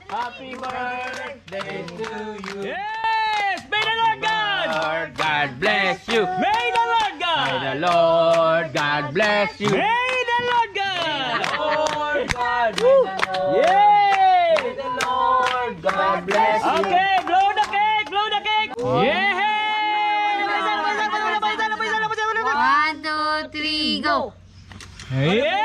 Happy birthday to you. Yes! May the Lord God! Lord God bless you. May the Lord God! May the Lord God bless you. May the Lord God! Lord God, may the Lord. Yay! May the Lord God bless you. Okay, blow the cake! Blow the cake! Yeah! 1, 2, 3, go! Yeah!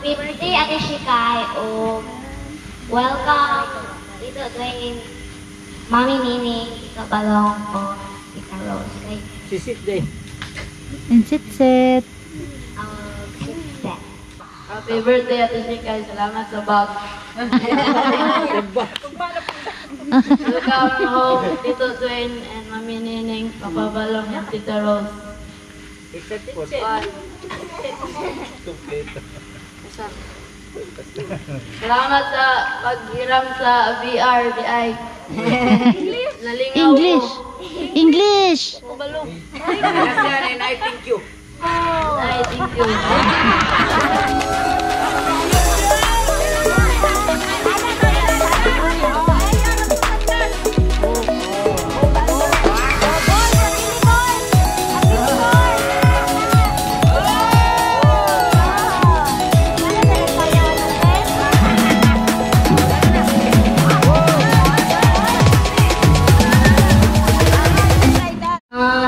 Happy birthday, Ate Shikay. Welcome dito Dwayne, Mami Nini, Tito Balong, Tita Rose. Sisit din. And sit. Sit. Happy birthday, Ate Shikay. Salamat sa bag. Welcome home, Tito Dwayne and Mami Nining, Papa Balong and Tita Rose. Salamat sa paghiram sa VR, DI. Nalingaw English. ko. English. I thank you. Ay, thank you.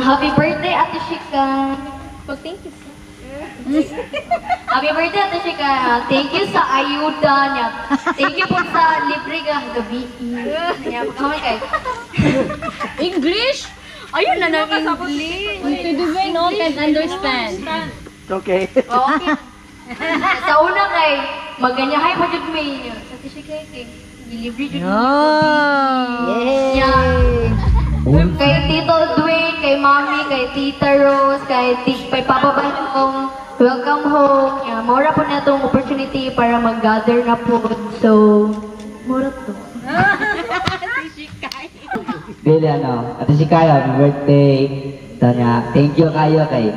Happy birthday, Ate Shika. Thank you. Happy birthday, Ate Shika. Thank you sa ayuda niya. Thank you po sa libre kang gabi. Kamay kayo. English? Ayun na English. To the way no can understand. Okay. Okay. Sa una kay, maganyahay pa dyan may Ate Shika kay libre dyan. Kay Tito Dwayne, kay Mami, kay Tita Rose, kay Papa Balong, welcome home. Maura po na itong opportunity para mag-gather na po. So, maura to. Dili Ate Shikay, happy birthday. Tanya, thank you kayo kay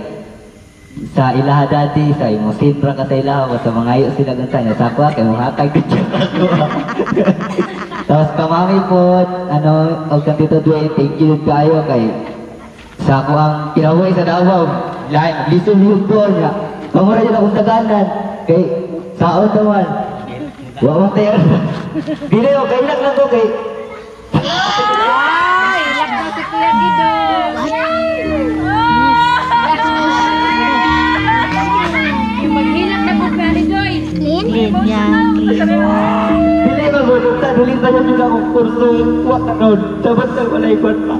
sa ilaha dati sa imo sinra ka sa ilaha sa mga ayo sila gansa sa ako kay muhatag din ako. Tapos kamami po, og kang Tito Dwayne, thank you kayo kay sa ako ang kinabuhi sa Davao. Lain, lisod-lisod po niya. Kamura dyan akong taganan. Kay, saon naman. Wawang tayo. Dili o, kay ilang lang ko kay. Ilak na si Kuya Gido. Maghilak na po Kuya Joyce. Dili ba mo, dili ba niya nila akong kurso. Huwag na nun. Dapat na wala ikon pa.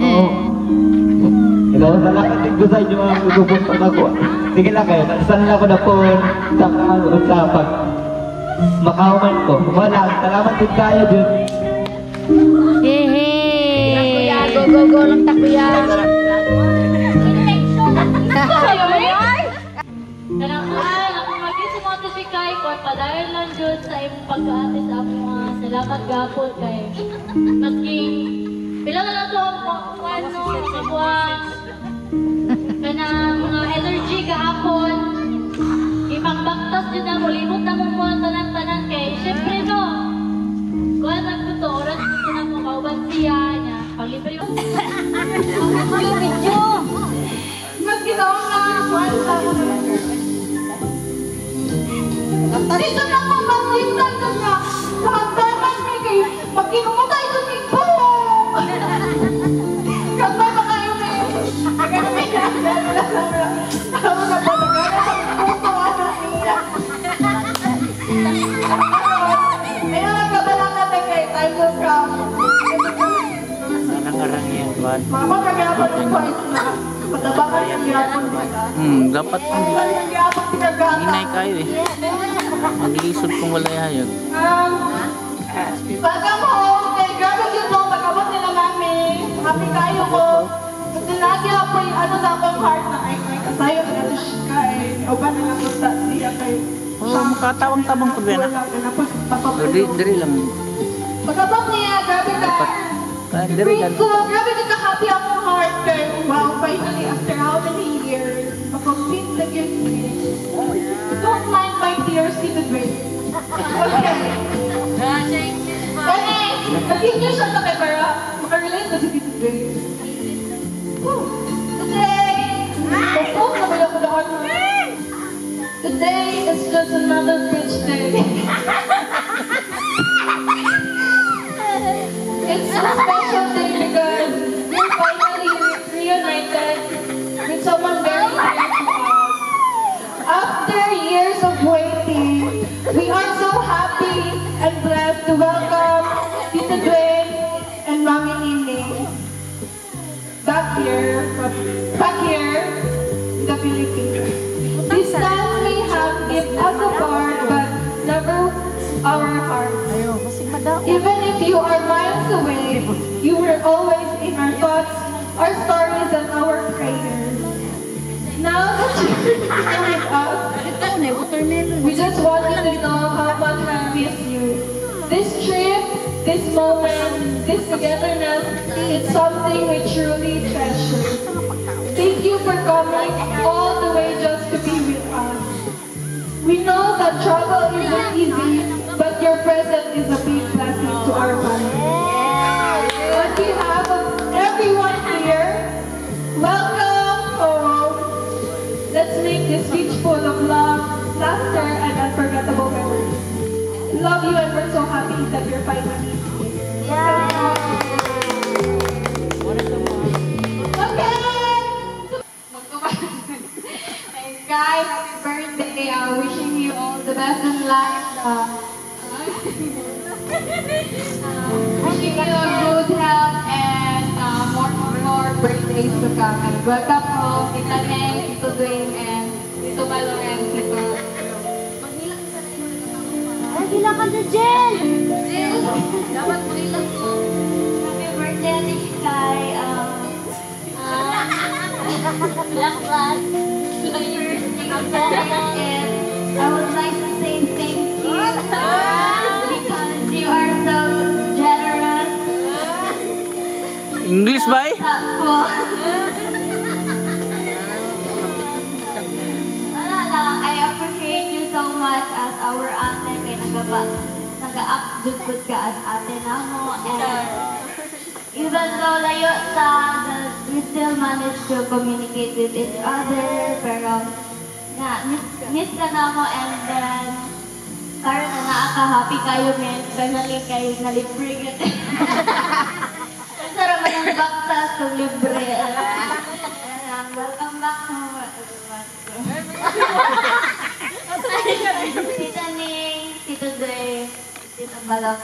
Oo. Ikaw, nalakatin ko sa inyo mga gugupon pa ako. Sige lang kayo, saan lang ako na po sa pag makauman ko. Wala, salamat din kayo dun. Yehey! Go lang ta kuya. Kanang ako mag-isip mo Ate Shikay, kung padayon lang dyan sa imong pag-aate sa among mga salamat gapon kay maski pila na lang ito ang kabuang kanang mga energy gahapon ipangbaktas dyan na mulimot na mong mga tanan-tanan kay syempre no kuha na ko to oras gusto na mo kauban siya niya paglibre yung video magkitaw na kuha sa dito na mo magkita ka na pagkakas may kayo magkinumatay sa tingko kapag ba kayo may ayun ang kabalang natin kay Tiger Crown Nangarang yan, Juan. mama kagapon yung point na patabakan yung gapon Dapat yung gapon pinagata hinay kayo eh. Mag-iisod kung wala hayag. welcome home kay grabe yun mo magkabot nila mami happy kayo ko kasi lagi ako yung ano sa akong heart na ay kasayo na ito siya o ba na ako sa siya kay Makatawang-tabang ko ba na? Diri lang. pagkabot niya grabe ka Diri lang. so grabe ka happy akong heart kay wow finally after how many years makomplete the gift don't mind my tears in the grave okay Continue siya sa kay para makarelate na si Tito Dwayne. Today is just another bridge day. It's a special day because we're finally reunited with someone very dear to us. After years of waiting, coming back here in the Philippines. Distance may have kept us apart, but never our hearts. Even if you are miles away, you were always in our thoughts, our stories, and our prayers. Now that you're here with us, we just want you to know how much we miss you. This trip, this moment, this togetherness, it's something we truly treasure. Thank you for coming all the way just to be with us. We know that travel isn't easy, but your presence is a big blessing to our family. On behalf of everyone here, welcome home. Let's make this beach full of love, laughter, and unforgettable memories. Love you, and we're so happy that you're finally here. Guys, happy birthday. Wishing you all the best in life. Wishing you good health and more birthdays to come. And welcome home, Tita Neng, Tito Dwayne, and Tito Malong, and Tito. Nagila ka na, Jen! Dapat mo ilang ko. Happy birthday, Ate Sky. Lakbat. And I would like to say thank you because you are so generous. English ba eh? Wala lang, I appreciate you so much as our ate kay nag-a-update ka as ate na mo. And even though layo sa, we still manage to communicate with each other. Pero miss ka na mo, and then karon na nakaka-happy kayo, men. Especially kayo na libre ka. Sarap man ang baktas kung libre. Welcome back home, everyone. Tita Ning, Tito Dre, Tito Balong,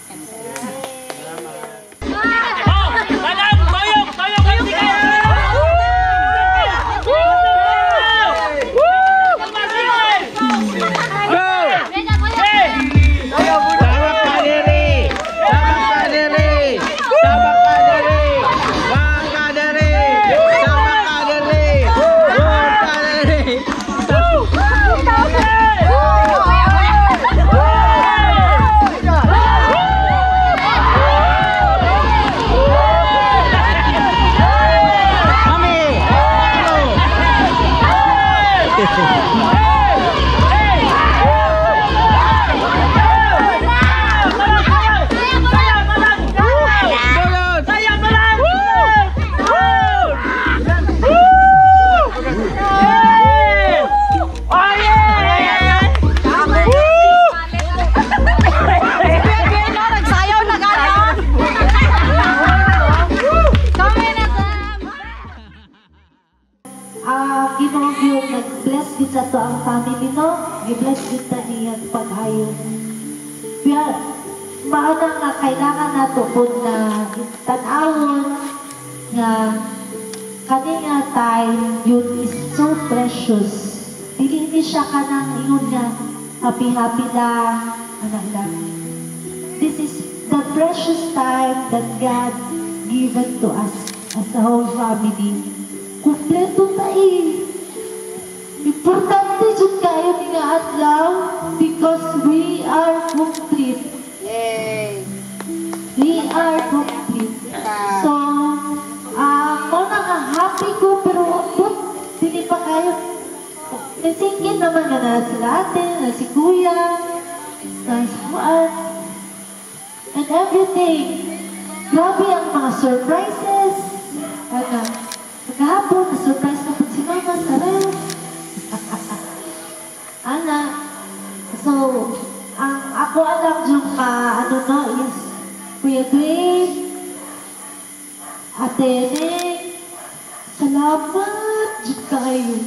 and Tito. Madam, toyong kasi kayo! Bless kita to ang family no, i-bless kita niya pag-ayo. Kaya, maanang nga kailangan nato po na tanawon nga kanina time, yun is so precious. Hindi siya ka nang ingon nga happy-happy lang, anak lang. This is the precious time that God given to us as a whole family. Kumpleto tayo. Importante dyan kayo nga adlaw because we are complete. Yay! We are complete. So, ako na nga happy ko pero abot, hindi pa kayo. Nasingin naman na sila ate, na si kuya, na si Juan, and everything. Grabe ang mga surprises. Maghapon, na-surprise na po si Mama sa ref. Anak, so, ang ako alam yung is Kuya Dwayne, Ate Neng, salamat dyan kayo.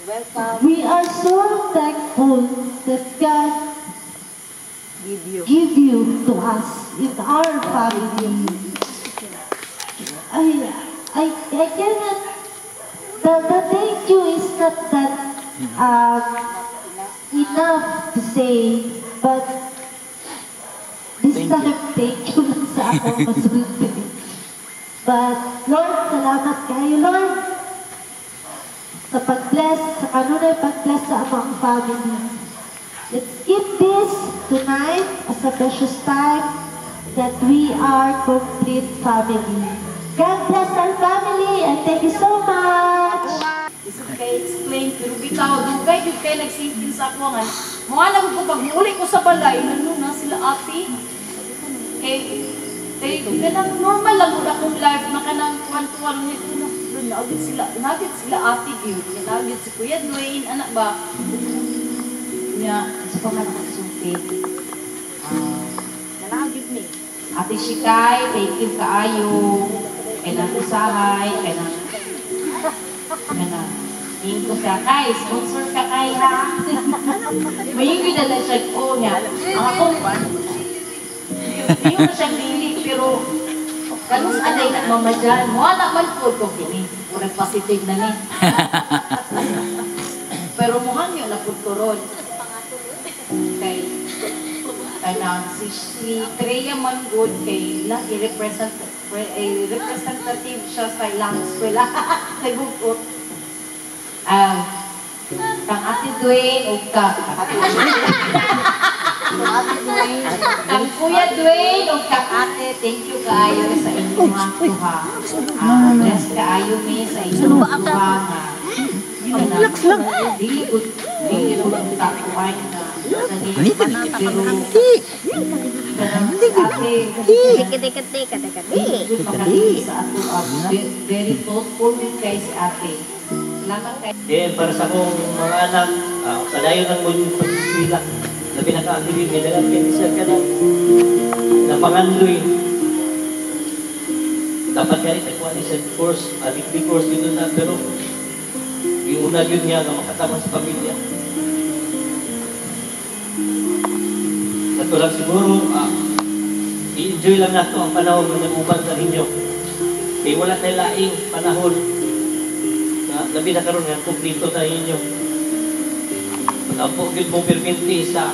Welcome. We are so thankful that God give you to us in our family. I cannot, the thank you is not that enough to say, but this time, thank you lang sa akong masulti. But, Lord, salamat kayo, Lord, sa pag-bless, sa kanunay pag-bless sa among family. Let's keep this tonight as a precious time that we are complete family. God bless our family and thank you so much. Kaya explain, pero bitaw, dugay yung kaya nagsipin sa ako nga. Mga alam ko, pag muli ko sa balay, nandun na sila ate. Kaya ganang normal lang kung akong life, makanang kwantuan nito na. Nagit sila ate yun. Nagit si Kuya Dwayne, anak ba? Sa pangalan ng sumpit. Nalagit ni. Ate Shikay, thank you kaayo. Kaya nang usahay, kaya nang tingin ko siya, Kay, sponsor ka Kay ha? Mayigid na siya ko niya. Ang ako, hindi ko siyang lili, pero kanus anay na mamadyan. Mga naman po ko kini. Urang positive na ni. Pero mukhang yun na pagturon. Kay na si Treya Mangood kay lagi representative siya sa ilang eskwela. Kay Bukot. Kang Ate Dwayne o kang Kuya Dwayne o kang Ate, thank you kaayo sa inyong mga tuha. Bless kaayo mi sa inyong tuha nga. Dili ko takuan na very thoughtful kay si ate. Salamat kay para sa akong mga anak, padayon ng muli pag-iswila na pinaka-activate may dalang pinisal ka na pangandoy. Dapat ka rin nakuha ni sa course, degree course dito na, pero iuna yun niya na makatamang sa pamilya. Ito lang siguro, i-enjoy lang nato ang panahon na nag-uban sa inyo. Kaya wala tayo laing panahon na labi na karoon ng kumplito na inyo. Pag-ampok yun mong perminti sa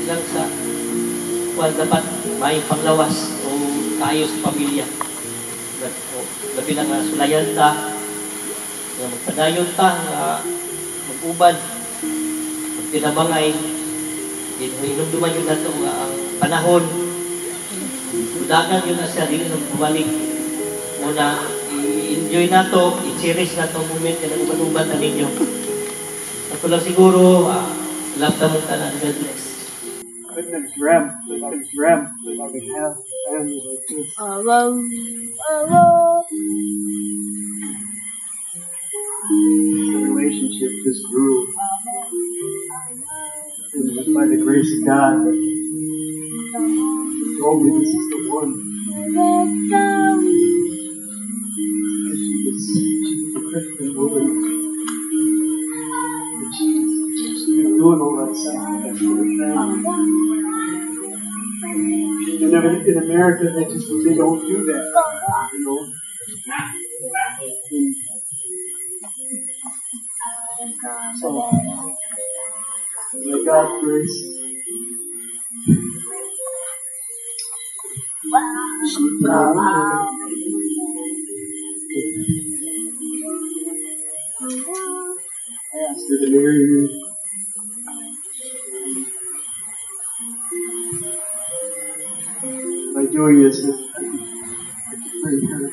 lang sa dapat may panglawas o kaayos sa pamilya. Labi na nga sulayan ta, magpadayon ta, mag-uban, magtinamangay, hinumduman yun na ito ang panahon. Udagan yun na siya, hindi na bumalik. Muna, i-enjoy na ito, i-cherish na ito moment na uban-uban na ninyo. Ito lang siguro, love na mong tanan. God bless. I think Rem, that we have families like this. The relationship just grew. And it was by the grace of God that He told me this is the one. She was a Christian woman. And she's been doing all that sacrifice for her family. And in America, they don't do that, you know. So, by God's grace, I asked her to marry me. By doing this, I could bring her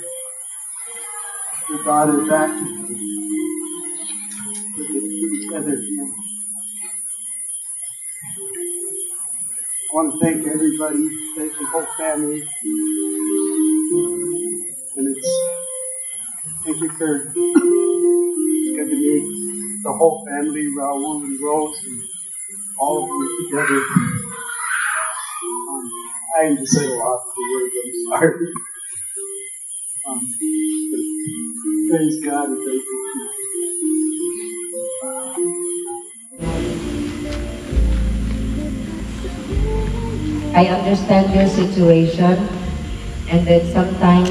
daughter back together. I want to thank everybody, thank the whole family, and thank you for good to me, the whole family, Raul and Rose, and all of you together. I am just saying a lot of the words, I'm sorry. Praise God and thank you. I understand your situation, and then sometimes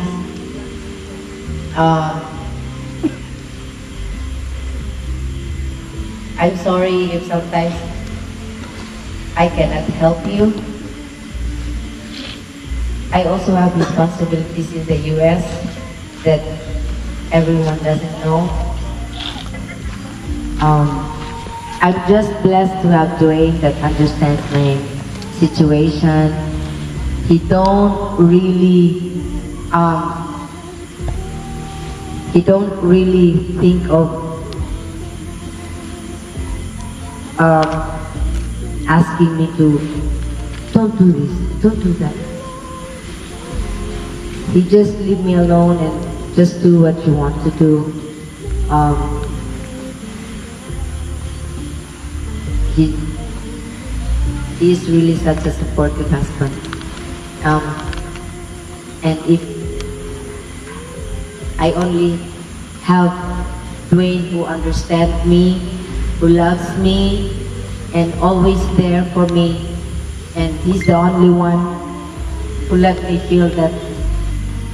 I'm sorry if sometimes I cannot help you. I also have responsibilities in the US that everyone doesn't know. I'm just blessed to have Dwayne that understands my situation. He don't really think of asking me to don't do this, don't do that. He just leave me alone and just do what you want to do. He is really such a supportive husband. And if I only have Dwayne who understands me, who loves me, and always there for me, and he's the only one who let me feel that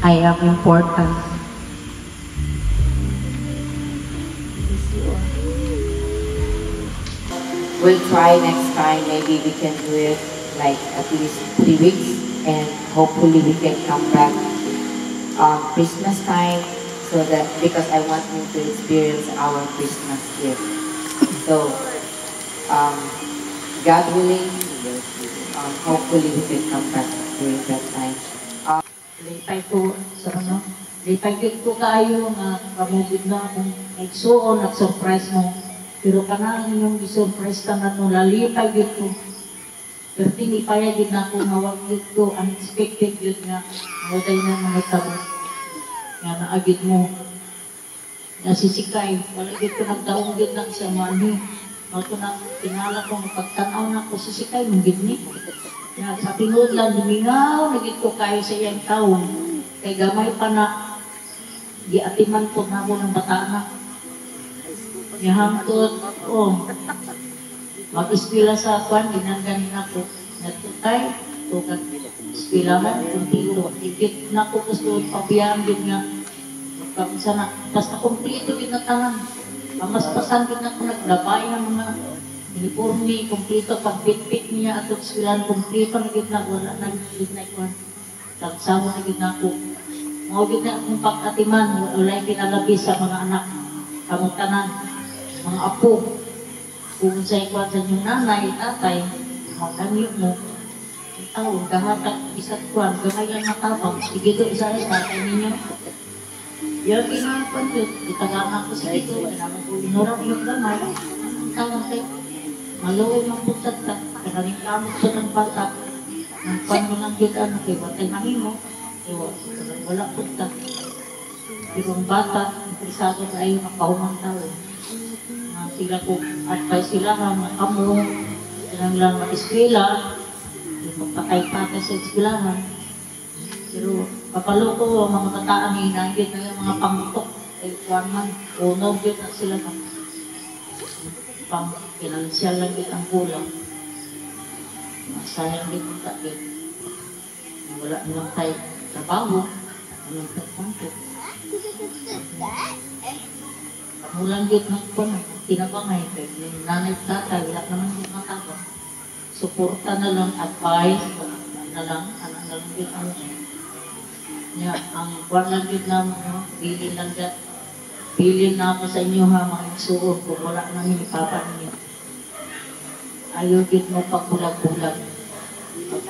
I am important. We'll try next time. Maybe we can do it like at least 3 weeks, and hopefully we can come back Christmas time, so that because I want him to experience our Christmas here. So God willing, hopefully we can come back during that time. Lipay ko sa lipay ko kayo nga kamugid na akong nagsuon at surprise mo. Pero kanang inyong i-surprise ka na nung lalipay yun ko. Pero tinipaya yun na ako, nawag yun ko, unexpected yun nga. Nawaday na mga tabo. Nga naagid mo. Nasisikay. Wala yun ko nagdaong yun lang siya mani. Ako na tinala ko, pagtanaw na ko sisikay, mong gini. Sa pinod lang, lumingaw, nagit ko kayo sa iyang taon. Kay gamay pa na, giatiman po na ako ng batana. Nihangtod, mag-ispila sa kwan, ginaganin ako. Natutay, tukag ispilahan, kumpito. Ikit na ko gusto, pabiyang din nga. Sana, basta kumpito din na tangan. Pamaspasan din ako, naglabay ng mga uniforme, kumpito, pag-bit-bit niya, at ispilahan, kumpito, nagit na, wala na, nagit na ikwan. Tagsawa, nagit na ako. Mawagit na akong pag-atiman, wala'y pinalabi sa mga anak, kamutanan. Mga apo, kung sa ikwan sa inyong nanay, tatay, magkanyo mo, taon, kahatak, isa't kwan, gamay ang matabang, sige doon, isa-isa, tatay ninyo. Yung inapan yun, itagaan ako sa ito, kailangan ko inurang yung gamay, ang tawang kayo, maluwi ng putat ka, kanaling kamot sa ng bata, ang kwan mo lang yun, ano, kayo, batay mangin mo, wala putat. Pero ang bata, ang prisado sa iyo, nakahumang taon. Sila ko, advice sila nga kamo, silang lang mag-eskwela, magpatay-patay sa eskwelahan. Pero kapalo ko, ang mga kataan hinagit na yung mga pangtok, ay kuwan man, unog yun na sila na. Pang-finansyal lang yun ang kulang. Masayang yun ang takit. Wala nilang tayo trabaho, walang pagpangtok. Mulang yun ng kuwan, tinabangay, yung nanay at tatay, wala naman yung matabang. Suporta na lang, advice, na lang, anak na lang yun ang ang kuwan lang yun na, bilin lang dyan. Bilin na ako sa inyo ha, mga isuon, kung wala nang hinipapa ninyo. Ayaw yun mo pagbulag-bulag.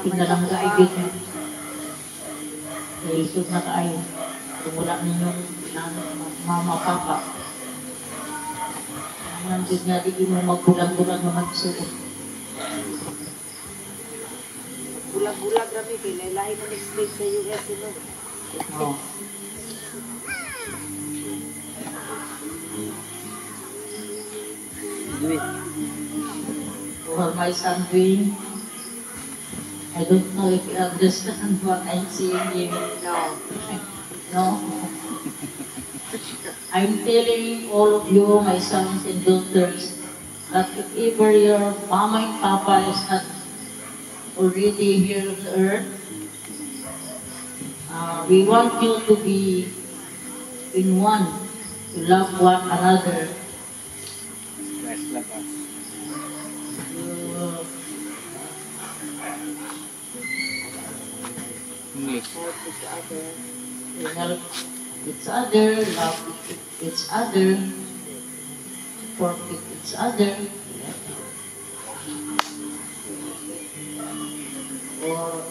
Pinalang gaigit mo. Kaya isod na kaayo. Kung wala ninyong mama-papa. Nandun nga di mo magbulag-bulag na magsuot. Bulag-bulag kami, kinailahin na next week sa US, Oo. For my son Dwayne, I don't know if you understand what I'm saying here. No. No? I'm telling all of you, my sons and daughters, that if ever your mama and papa is not already here on the earth, we want you to be in one, to love one another. Help each other, love each other, support each other,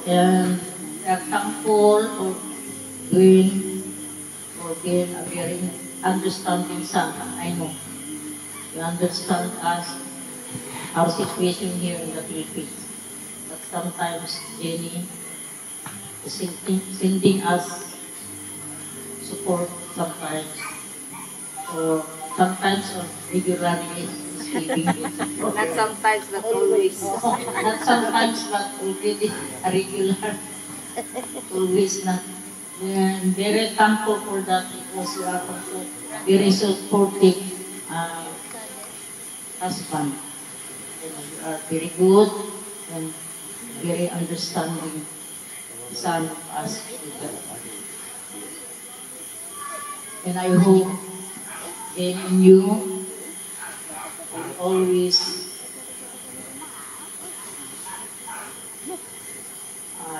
and are thankful for doing or being a very understanding son. I know you understand us, our situation here in the Philippines. But sometimes Jenny is sending us support sometimes, or sometimes or regularly giving support. Not sometimes, but always. Not sometimes, but already a regular. Always not. And very thankful for that because you are also very supportive husband. You are very good and very understanding son of us. And I hope in you will always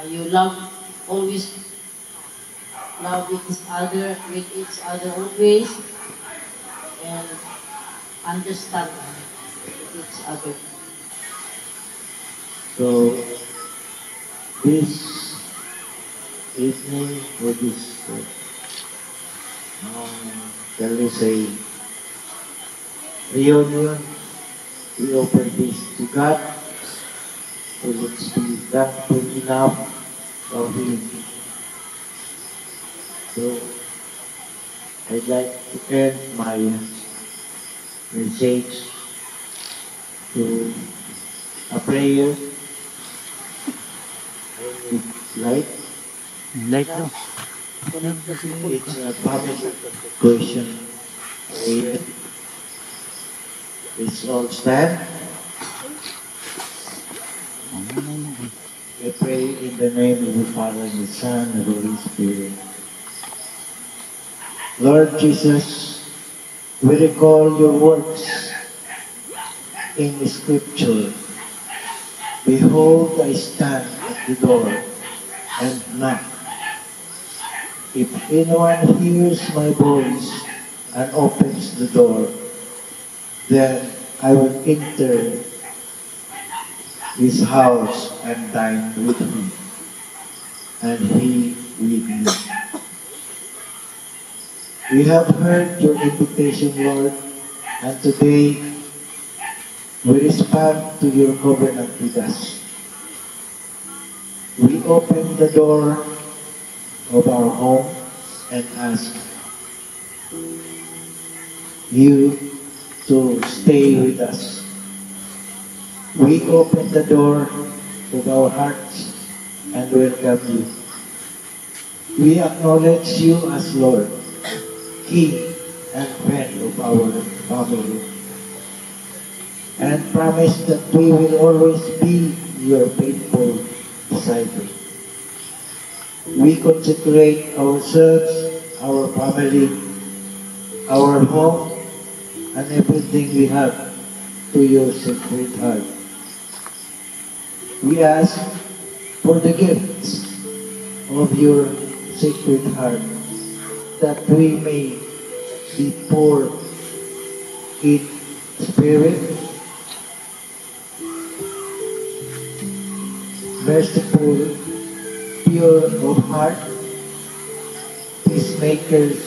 you always love with each other always, and understand each other. So this evening for this shall we say reunion, we offer this to God. So let's be thankful enough of Him. So I'd like to end my message to a prayer. I need light. Light no. It's a public question. Let's all stand. I pray in the name of the Father, and the Son, and the Holy Spirit. Lord Jesus, we recall your words in the Scripture. Behold, I stand at the door and knock. If anyone hears my voice and opens the door, then I will enter his house and dine with him, and he with me. We have heard your invitation, Lord, and today we respond to your covenant with us. We open the door of our home and ask you to stay with us. We open the door of our hearts and welcome you. We acknowledge you as Lord, King, and friend of our family, and promise that we will always be your faithful disciple. We consecrate ourselves, our family, our home, and everything we have to your sacred heart. We ask for the gifts of your sacred heart, that we may be poor in spirit, merciful, pure of heart, peacemakers,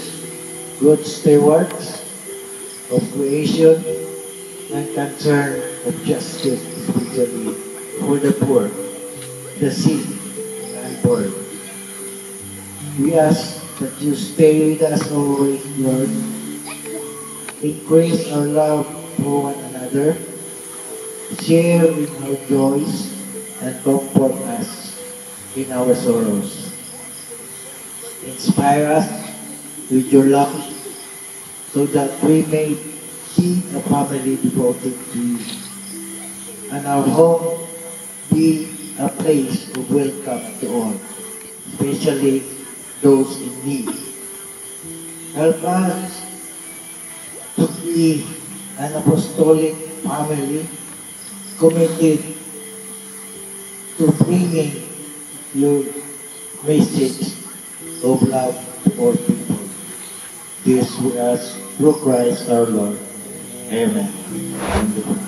good stewards of creation, and concern of justice, especially for the poor, the sick, and unborn. We ask that you stay with us always, Lord. Increase our love for one another, share in our joys, and comfort us in our sorrows. Inspire us with your love so that we may be a family devoted to you, and our home be a place of welcome to all, especially those in need. Help us to be an apostolic family committed to bringing your message of love to all people. This we ask through Christ our Lord. Amen.